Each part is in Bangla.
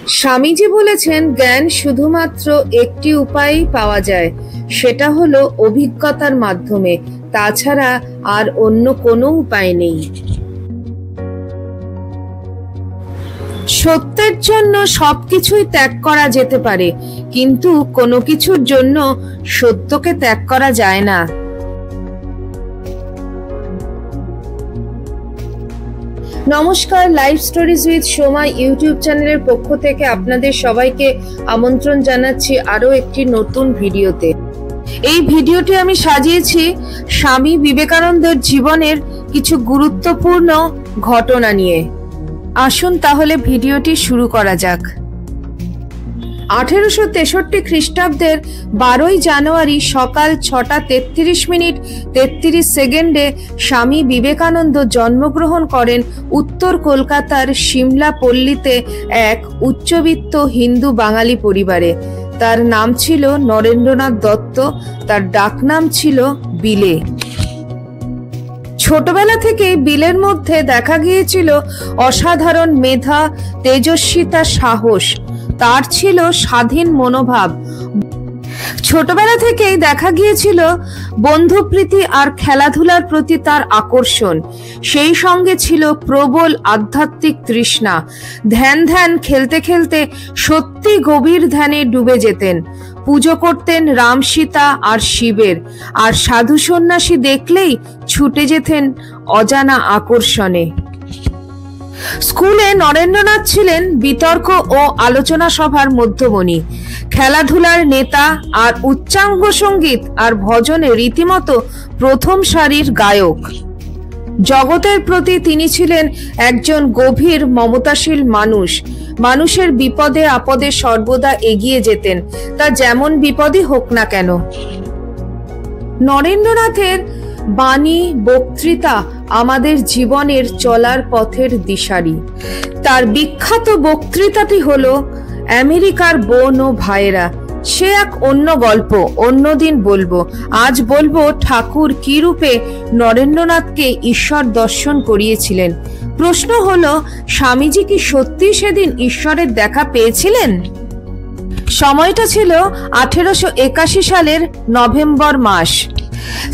স্বামীজি বলেছেন, জ্ঞান শুধুমাত্র একটি উপায়েই পাওয়া যায়, সেটা হলো অভিজ্ঞতার মাধ্যমে। তাছাড়া আর অন্য কোনো উপায় নেই। সত্যের জন্য সবকিছুই ত্যাগ করা যেতে পারে, কিন্তু কোনো কিছুর জন্য সত্যকে ত্যাগ করা যায় না। নমস্কার, life stories with Soma YouTube চ্যানেলের পক্ষ থেকে আপনাদের সবাইকে আমন্ত্রণ জানাচ্ছি আরো একটি নতুন ভিডিওতে। এই ভিডিওটি আমি সাজিয়েছি স্বামী বিবেকানন্দের জীবনের কিছু গুরুত্বপূর্ণ ঘটনা নিয়ে। আসুন তাহলে ভিডিওটি শুরু করা যাক। 1863 খ্রিস্টাব্দের 12ই জানুয়ারি সকাল 6টা 33 মিনিট 33 সেকেন্ডে স্বামী বিবেকানন্দ জন্মগ্রহণ করেন উত্তর কলকাতার সিমলা পল্লীতে এক উচ্চবিত্ত হিন্দু বাঙালি পরিবারে। তার নাম ছিল নরেন্দ্রনাথ দত্ত, তার ডাকনাম ছিল বিলে। ছোটবেলা থেকে বিলের মধ্যে দেখা গিয়েছিল অসাধারণ মেধা, তেজস্বিতা, সাহস। তার ছিল স্বাধীন মনোভাব। ছোটবেলা থেকেই দেখা গিয়েছিল বন্ধুপ্রীতি আর খেলাধুলার প্রতি তার আকর্ষণ। সেই সঙ্গে ছিল প্রবল আধ্যাত্মিক তৃষ্ণা। ধ্যান খেলতে খেলতে সত্যি গভীর ধ্যানে ডুবে যেতেন। পুজো করতেন রাম, সীতা আর শিবের, আর সাধু সন্ন্যাসী দেখলেই ছুটে যেতেন অজানা আকর্ষণে। স্কুলে নরেন্দ্রনাথ ছিলেন বিতর্ক ও আলোচনা সভার মধ্যমণি, খেলাধুলার নেতা আর উচ্চাঙ্গ সঙ্গীত আর ভজনে রীতিমতো প্রথম সারির গায়ক। জগতের প্রতি তিনি ছিলেন একজন গভীর মমতাশীল মানুষ। মানুষের বিপদে আপদে সর্বদা এগিয়ে যেতেন, তা যেমন বিপদই হোক না কেন। নরেন্দ্রনাথের বাণী, বক্তৃতা আমাদের জীবনের চলার পথের দিশারি। তার বিখ্যাত বক্তৃতাটি হলো আমেরিকার বোন ও ভাইয়েরা। সে এক অন্য গল্প, অন্যদিন বলবো। আজ বলবো ঠাকুর কি রূপে নরেন্দ্রনাথকে ঈশ্বর দর্শন করিয়েছিলেন। প্রশ্ন হলো, স্বামীজি কি সত্যি সেদিন ঈশ্বরের দেখা পেয়েছিলেন? সময়টা ছিল 1881 সালের নভেম্বর মাস।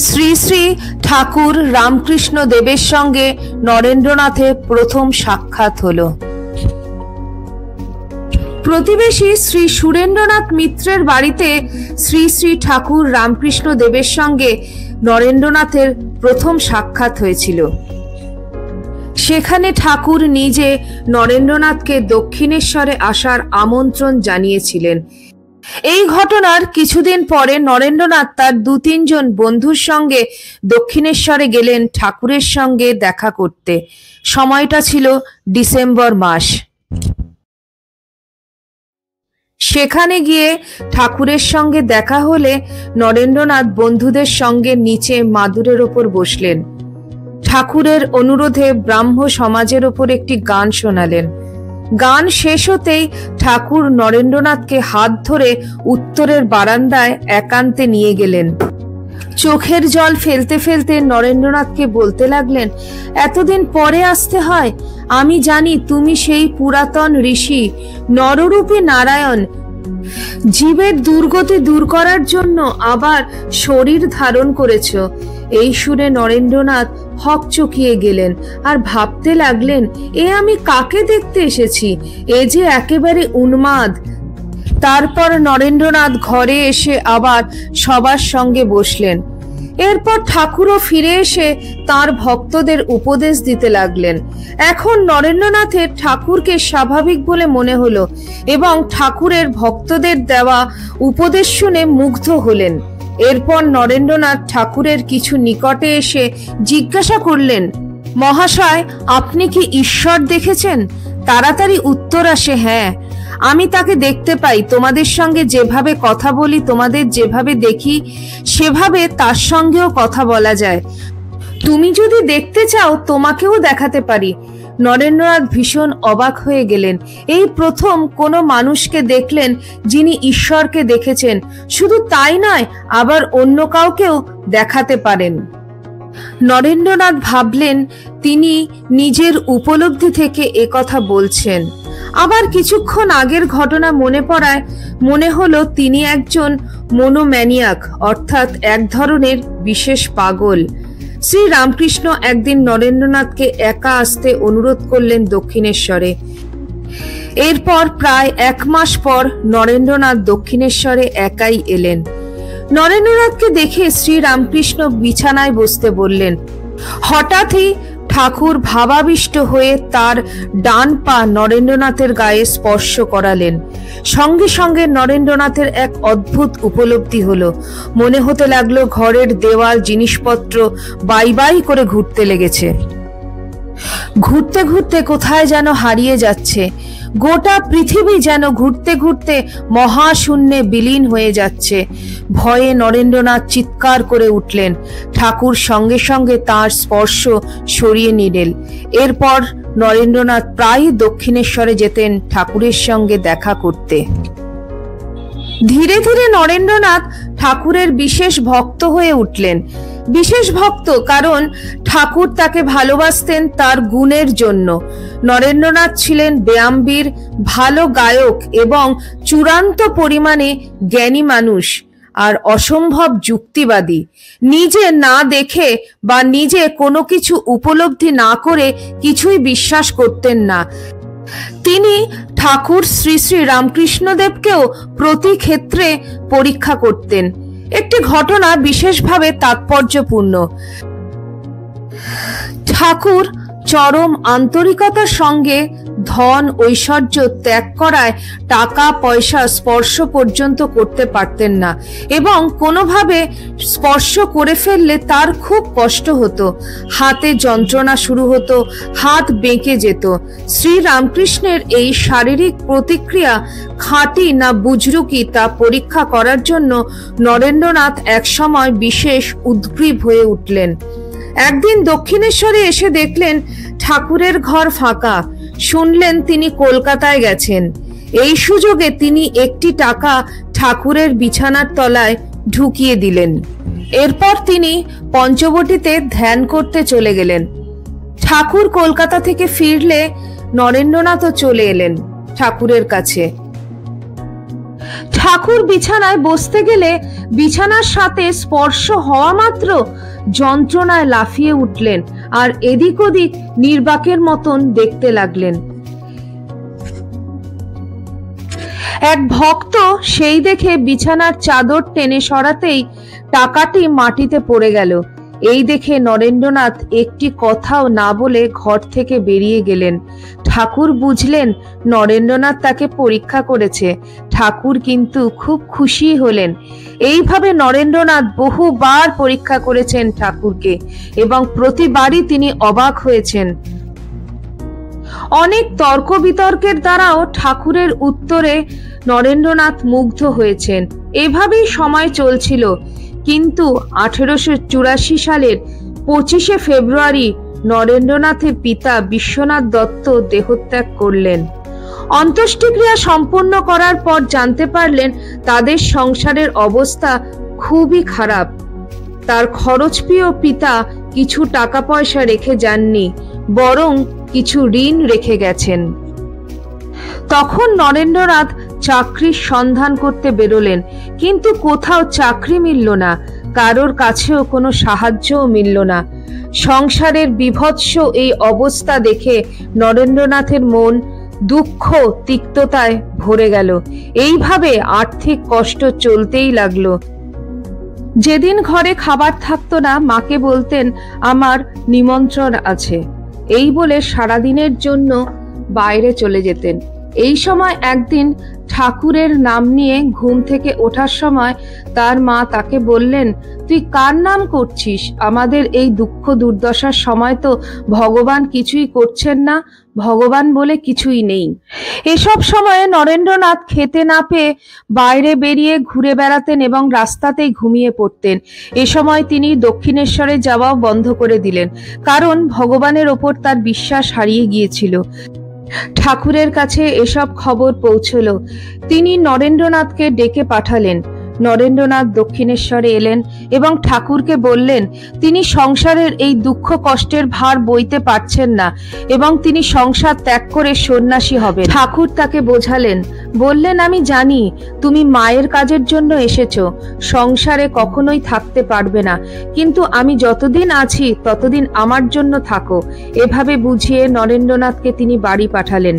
শ্রী শ্রী ঠাকুর রামকৃষ্ণ দেবের সঙ্গে নরেন্দ্রনাথের প্রথম সাক্ষাৎ হলো। প্রতিবেশী শ্রী সুরেন্দ্রনাথ মিত্রের বাড়িতে শ্রী শ্রী ঠাকুর রামকৃষ্ণ দেবের সঙ্গে নরেন্দ্রনাথের প্রথম সাক্ষাৎ হয়েছিল। সেখানে ঠাকুর নিজে নরেন্দ্রনাথকে দক্ষিণেশ্বরে আসার আমন্ত্রণ জানিয়েছিলেন। এই ঘটনার কিছুদিন পরে নরেন্দ্রনাথ তার 2-3 জন বন্ধুর সঙ্গে দক্ষিণেশ্বরে গেলেন ঠাকুরের সঙ্গে দেখা করতে। সময়টা ছিল ডিসেম্বর মাস। সেখানে গিয়ে ঠাকুরের সঙ্গে দেখা হলে নরেন্দ্রনাথ বন্ধুদের সঙ্গে নিচে মাদুরের ওপর বসলেন। ঠাকুরের অনুরোধে ব্রাহ্ম সমাজের ওপর একটি গান শোনালেন। গান শেষ হতেই ঠাকুর নরেন্দ্রনাথকে হাত ধরে উত্তরের বারান্দায় একান্তে নিয়ে গেলেন। চোখের জল ফেলতে ফেলতে নরেন্দ্রনাথকে বলতে লাগলেন, এতদিন পরে আসতে হয়। আমি জানি তুমি সেই পুরাতন ঋষি, নররূপী নারায়ণ। জীবের দুর্গতি দূর করার জন্য আবার শরীর ধারণ করেছ। এই শুনে নরেন্দ্রনাথ হকচকিয়ে গেলেন আর ভাবতে লাগলেন, এ আমি কাকে দেখতে এসেছি? এ যে একেবারে উন্মাদ। তারপর নরেন্দ্রনাথ ঘরে এসে আবার সবার সঙ্গে বসলেন। এরপর ঠাকুরও ফিরে এসে তার ভক্তদের উপদেশ দিতে লাগলেন। এখন নরেন্দ্রনাথের ঠাকুরকে স্বাভাবিক বলে মনে হলো এবং ঠাকুরের ভক্তদের দেওয়া উপদেশ শুনে মুগ্ধ হলেন। এরপর নরেন্দ্রনাথ ঠাকুরের কিছু নিকটে এসে জিজ্ঞাসা করলেন, মহাশয়, আপনি কি ঈশ্বর দেখেছেন? তাড়াতাড়ি উত্তর আসে, হ্যাঁ, আমি তাকে দেখতে পাই। তোমাদের সঙ্গে যেভাবে কথা বলি, তোমাদের যেভাবে দেখি, সেভাবে তার সঙ্গেও কথা বলা যায়। তুমি যদি দেখতে চাও তোমাকেও দেখাতে পারি। নরেন্দ্রনাথ ভীষণ অবাক হয়ে গেলেন। এই প্রথম কোনো মানুষকে দেখলেন যিনি ঈশ্বরকে দেখেছেন। শুধু তাই নয়, আবার অন্য কাউকেও দেখাতে পারেন। নরেন্দ্রনাথ ভাবলেন তিনি নিজের উপলব্ধি থেকে একথা বলছেন। আবার কিছুক্ষণ আগের ঘটনা মনে পড়ায় মনে হলো তিনি একজন মনোম্যানিয়াক, অর্থাৎ এক ধরনের বিশেষ পাগল। শ্রী রামকৃষ্ণ একদিন নরেন্দ্রনাথকে একা আসতে অনুরোধ করলেন দক্ষিণেশ্বরে। এরপর প্রায় 1 মাস পর নরেন্দ্রনাথ দক্ষিণেশ্বরে একাই এলেন। নরেন্দ্রনাথকে দেখে শ্রী রামকৃষ্ণ বিছানায় বসতে বললেন। হঠাৎই ঠাকুর ভাবাবিষ্ট হয়ে তার ডান পা নরেন্দ্রনাথের গায়ে স্পর্শ করালেন। সঙ্গে সঙ্গে নরেন্দ্রনাথের এক অদ্ভুত উপলব্ধি হলো। মনে হতে লাগলো ঘরের দেওয়াল, জিনিসপত্র বাই বাই করে ঘুরতে লেগেছে। ঘুরতে ঘুরতে কোথায় যেন হারিয়ে যাচ্ছে। গোটা পৃথিবী যেন ঘুরতে ঘুরতে মহাশূন্যে বিলীন হয়ে যাচ্ছে। ভয়ে নরেন্দ্রনাথ চিৎকার করে উঠলেন। ঠাকুর সঙ্গে সঙ্গে তার স্পর্শ সরিয়ে নিলেন। এরপর নরেন্দ্রনাথ প্রায় দক্ষিণেশ্বরে যেতেন ঠাকুরের সঙ্গে দেখা করতে। ধীরে ধীরে নরেন্দ্রনাথ ঠাকুরের বিশেষ ভক্ত হয়ে উঠলেন। বিশেষ ভক্ত কারণ ঠাকুর তাকে ভালোবাসতেন তার গুণের জন্য। নরেন্দ্রনাথ ছিলেন ব্যায়ামবীর, ভালো গায়ক এবং চূড়ান্ত পরিমাণে জ্ঞানী মানুষ আর অসম্ভব যুক্তিবাদী। নিজে না দেখে বা নিজে কোনো কিছু উপলব্ধি না করে কিছুই বিশ্বাস করতেন না। তিনি ঠাকুর শ্রী শ্রী রামকৃষ্ণদেবকেও প্রতি ক্ষেত্রে পরীক্ষা করতেন। একটি ঘটনা বিশেষভাবে তাৎপর্যপূর্ণ। ঠাকুর চরম আন্তরিকতার সঙ্গে ধন ঐশ্বর্য ত্যাগ করায় টাকা পয়সা স্পর্শ পর্যন্ত করতে পারতেন না এবং কোনোভাবে স্পর্শ করে ফেললে তার খুব কষ্ট হতো। হাতে যন্ত্রণা শুরু হতো, হাত বেঁকে যেত। শ্রী রামকৃষ্ণের এই শারীরিক প্রতিক্রিয়া খাঁটি না বুজরুকি তা পরীক্ষা করার জন্য নরেন্দ্রনাথ একসময় বিশেষ উদ্গ্রীব হয়ে উঠলেন। একদিন দক্ষিণেশ্বরে এসে দেখলেন ঠাকুরের ঘর ফাঁকা। শুনলেন তিনি কলকাতায় গেছেন। এই সুযোগে তিনি একটি টাকা ঠাকুরের বিছানার তলায় ঢুকিয়ে দিলেন। এরপর তিনি পঞ্চবটিতে ধ্যান করতে চলে গেলেন। ঠাকুর কলকাতা থেকে ফিরলে নরেন্দ্রনাথও চলে এলেন ঠাকুরের কাছে। ঠাকুর বিছানায় বসতে গেলে বিছানার সাথে স্পর্শ হওয়া মাত্র যন্ত্রণায় লাফিয়ে উঠলেন আর এদিক ওদিক নির্বাকের মতন দেখতে লাগলেন। এক ভক্ত সেই দেখে বিছানার চাদর টেনে সরাতেই টাকাটি মাটিতে পড়ে গেল। এই দেখে নরেন্দ্রনাথ একটি কথাও না বলে ঘর থেকে বেরিয়ে গেলেন। ঠাকুর বুঝলেন নরেন্দ্রনাথ তাকে পরীক্ষা করেছে। ঠাকুর কিন্তু খুব খুশি হলেন। এইভাবে নরেন্দ্রনাথ বহুবার পরীক্ষা করেছেন ঠাকুরকে এবং প্রতিবারই তিনি অবাক হয়েছেন। অনেক তর্ক বিতর্কের দ্বারাও ঠাকুরের উত্তরে নরেন্দ্রনাথ মুগ্ধ হয়েছেন। এভাবেই সময় চলছিল। কিন্তু 1884 সালের 25শে ফেব্রুয়ারি নরেন্দ্রনাথের পিতা বিশ্বনাথ দত্ত দেহত্যাগ করলেন। অন্ত্যেষ্টিক্রিয়া সম্পন্ন করার পর জানতে পারলেন তাদের সংসারের অবস্থা খুবই খারাপ। তার খরচপ্রিয় পিতা কিছু টাকা পয়সা রেখে যাননি, বরং কিছু ঋণ রেখে গেছেন। তখন নরেন্দ্রনাথ চাকরির সন্ধান করতে বেরোলেন, কিন্তু কোথাও চাকরি মিলল না, কারোর কাছেও কোনো সাহায্যও মিলল না। সংসারের বিভৎস এই অবস্থা দেখে নরেন্দ্রনাথের মন দুঃখ তিক্ততায় ভরে গেল। এইভাবে আর্থিক কষ্ট চলতেই লাগলো। যেদিন ঘরে খাবার থাকতো না, মাকে বলতেন আমার নিমন্ত্রণ আছে, এই বলে সারাদিনের জন্য বাইরে চলে যেতেন। এই সময় একদিন ঠাকুরের নাম নিয়ে ঘুম থেকে ওঠার সময় তার মা তাকে বললেন, তুই কার নাম করছিস? আমাদের এই দুঃখ দুর্দশার সময় তো ভগবান কিছুই করছেন না, ভগবান বলে কিছুই নেই। এসব সময়ে নরেন্দ্রনাথ খেতে না পেয়ে বাইরে বেরিয়ে ঘুরে বেড়াতেন এবং রাস্তাতেই ঘুমিয়ে পড়তেন। এ সময় তিনি দক্ষিণেশ্বরে যাওয়াও বন্ধ করে দিলেন, কারণ ভগবানের ওপর তার বিশ্বাস হারিয়ে গিয়েছিল। ঠাকুরের কাছে এসব খবর পৌঁছলো। তিনি নরেন্দ্রনাথকে ডেকে পাঠালেন। নরেন্দ্রনাথ দক্ষিণেশ্বরে এলেন এবং ঠাকুরকে বললেন তিনি সংসারের এই দুঃখ কষ্টের ভার বইতে পারছেন না এবং তিনি সংসার ত্যাগ করে সন্ন্যাসী হবেন। ঠাকুর তাকে বোঝালেন, বললেন আমি জানি তুমি মায়ের কাজের জন্য এসেছো, সংসারে কখনোই থাকতে পারবে না, কিন্তু আমি যতদিন আছি ততদিন আমার জন্য থাকো। এভাবে বুঝিয়ে নরেন্দ্রনাথকে তিনি বাড়ি পাঠালেন।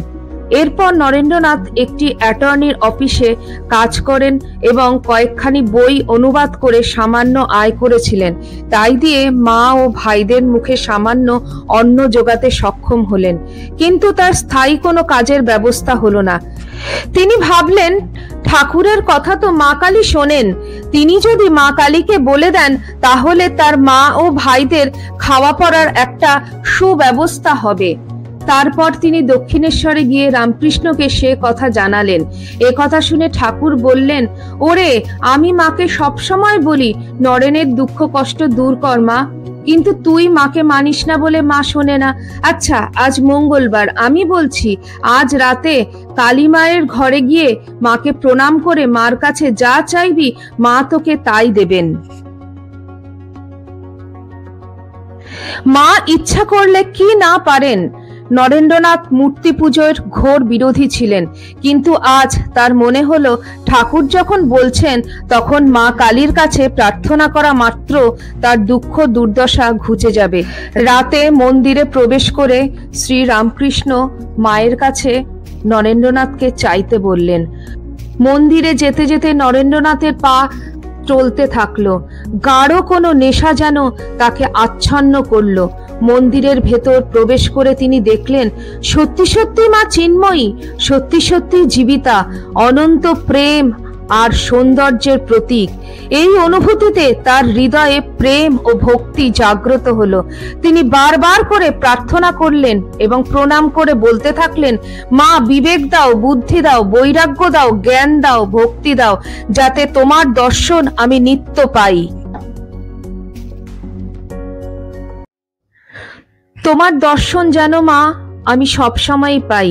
এরপর নরেন্দ্রনাথ একটি অ্যাটর্নির অফিসে কাজ করেন এবং কয়েকখানি বই অনুবাদ করে সামান্য আয় করেছিলেন। তাই দিয়ে মা ও ভাইদের মুখে সামান্য অন্ন জোগাতে সক্ষম হলেন, কিন্তু তার স্থায়ী কোনো কাজের ব্যবস্থা হলো না। তিনি ভাবলেন, ঠাকুরের কথা তো মা কালী শোনেন, তিনি যদি মা কালীকে বলে দেন তাহলে তার মা ও ভাইদের খাওয়া পড়ার একটা সুব্যবস্থা হবে। তারপর তিনি দক্ষিণেশ্বরে গিয়ে রামকৃষ্ণকে সে কথা জানালেন। এ কথা শুনে ঠাকুর বললেন, ওরে আমি মাকে সবসময় বলি নরেনের দুঃখ কষ্ট দূর কর মা, কিন্তু তুই মাকে মানিস না বলে মা শোনে না। আচ্ছা আজ মঙ্গলবার, আমি বলছি আজ রাতে কালী মায়ের ঘরে গিয়ে মাকে প্রণাম করে মার কাছে যা চাইবি মা তোকে তাই দেবেন। মা ইচ্ছা করলে কি না পারেন। নরেন্দ্রনাথ মূর্তি পুজোর ঘোর বিরোধী ছিলেন, কিন্তু আজ তার মনে হলো ঠাকুর যখন বলছেন তখন মা কালীর কাছে প্রার্থনা করা মাত্র তার দুঃখ দুর্দশা ঘুচে যাবে। রাতে মন্দিরে প্রবেশ করে শ্রী রামকৃষ্ণ মায়ের কাছে নরেন্দ্রনাথকে চাইতে বললেন। মন্দিরে যেতে যেতে নরেন্দ্রনাথের পা চলতে থাকলো। গাঢ় কোনো নেশা যেন তাকে আচ্ছন্ন করলো। মন্দিরের ভেতর প্রবেশ করে তিনি দেখলেন সত্যি সত্যি মা চিন্ময়ী, সত্যি সত্যি জীবিতা, অনন্ত প্রেম আর সৌন্দর্যের প্রতীক। এই অনুভূতিতে তার হৃদয়ে প্রেম ও ভক্তি জাগ্রত হলো। তিনি বারবার করে প্রার্থনা করলেন এবং প্রণাম করে বলতে থাকলেন, মা বিবেক দাও, বুদ্ধি দাও, বৈরাগ্য দাও, জ্ঞান দাও, ভক্তি দাও, যাতে তোমার দর্শন আমি নিত্য পাই। তোমার দর্শন যেন মা আমি সব সময় পাই,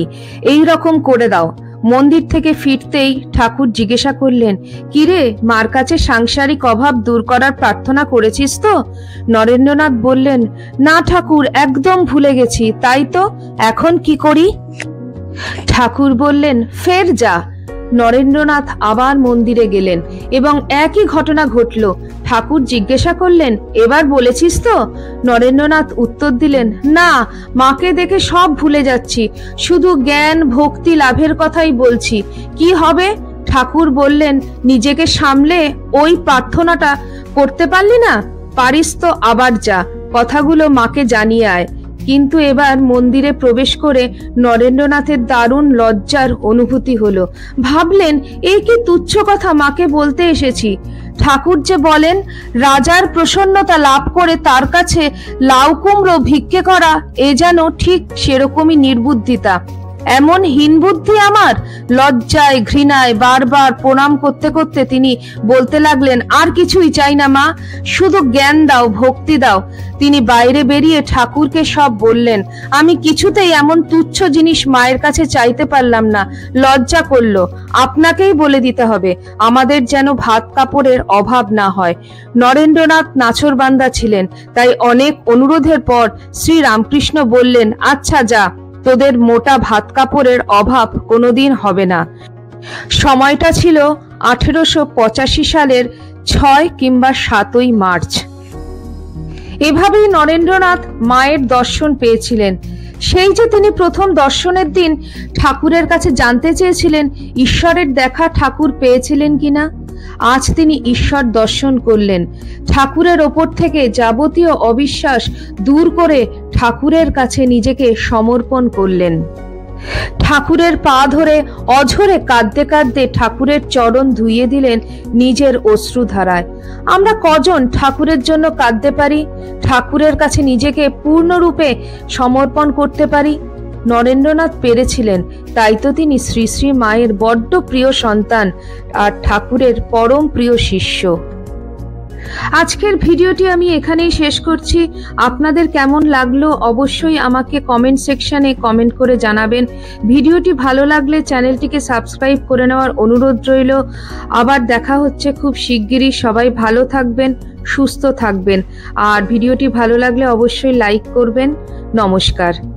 এই রকম করে দাও। মন্দির থেকে ফিরতেই ঠাকুর জিজ্ঞাসা করলেন, কিরে মার কাছে সাংসারিক অভাব দূর করার প্রার্থনা করেছিস তো? নরেন্দ্রনাথ বললেন, না ঠাকুর, একদম ভুলে গেছি। তাই তো, এখন কি করি? ঠাকুর বললেন, ফের যা। নরেন্দ্রনাথ আবার মন্দিরে গেলেন এবং একই ঘটনা ঘটল। ঠাকুর জিজ্ঞাসা করলেন, এবার বলেছিস তো? নরেন্দ্রনাথ উত্তর দিলেন, না, মাকে দেখে সব ভুলে যাচ্ছি, শুধু জ্ঞান ভক্তি লাভের কথাই বলছি। কি হবে? ঠাকুর বললেন, নিজেকে সামলে ওই প্রার্থনাটা করতে পারলি না? পারিস তো আবার যা, কথাগুলো মাকে জানিয়ে আয়। কিন্তু এবার মন্দিরে প্রবেশ করে নরেন্দ্রনাথের দারুণ লজ্জার অনুভূতি হলো। ভাবলেন, এই কি তুচ্ছ কথা মাকে বলতে এসেছি। ঠাকুর যে বলেন রাজার প্রসন্নতা লাভ করে তার কাছে লাউ কুমড়ো ভিক্ষে করা, এ যেন ঠিক সেরকমই নির্বুদ্ধিতা। এমন হীন বুদ্ধি আমার? লজ্জায় ঘৃণায় বারবার প্রণাম করতে করতে তিনি বলতে লাগলেন, আর কিছুই চাই না মা, শুধু জ্ঞান দাও, ভক্তি দাও। তিনি বাইরে বেরিয়ে ঠাকুরকে সব বললেন। আমি কিছুতেই এমন তুচ্ছ জিনিস মায়ের কাছে চাইতে পারলাম না, লজ্জা করলো। আপনাকেই বলে দিতে হবে, আমাদের যেন ভাত কাপড়ের অভাব না হয়। নরেন্দ্রনাথ নাছোড়বান্দা ছিলেন, তাই অনেক অনুরোধের পর শ্রী রামকৃষ্ণ বললেন, আচ্ছা যা, তোদের মোটা ভাত কাপড়ের অভাব কোনোদিন হবে না। সময়টা ছিল 1885 সালের 6 কিংবা 7 মার্চ। এভাবেই নরেন্দ্রনাথ মায়ের দর্শন পেয়েছিলেন। সেই যে তিনি প্রথম দর্শনের দিন ঠাকুরের কাছে জানতে চেয়েছিলেন ঈশ্বরের দেখা ঠাকুর পেয়েছিলেন কিনা। আজ তিনি ঈশ্বর দর্শন করলেন। ঠাকুরের ওপর থেকে যাবতীয় অবিশ্বাস দূর করে ঠাকুরের কাছে নিজেকে সমর্পণ করলেন। ঠাকুরের পা ধরে অঝরে কাঁদতে কাঁদতে ঠাকুরের চরণ ধুইয়ে দিলেন নিজের অশ্রুধারায়। আমরা কজন ঠাকুরের জন্য কাঁদতে পারি, ঠাকুরের কাছে নিজেকে পূর্ণরূপে সমর্পণ করতে পারি? নরেন্দ্রনাথ পেরেছিলেন, তাই তো তিনি শ্রী শ্রী মায়ের বড্ড প্রিয় সন্তান আর ঠাকুরের পরম প্রিয় শিষ্য। আজকের ভিডিওটি আমি এখানেই শেষ করছি। আপনাদের কেমন লাগলো অবশ্যই আমাকে কমেন্ট সেকশনে কমেন্ট করে জানাবেন। ভিডিওটি ভালো লাগলে চ্যানেলটিকে সাবস্ক্রাইব করে নেওয়ার অনুরোধ রইল। আবার দেখা হচ্ছে খুব শিগগিরই। সবাই ভালো থাকবেন, সুস্থ থাকবেন। আর ভিডিওটি ভালো লাগলে অবশ্যই লাইক করবেন। নমস্কার।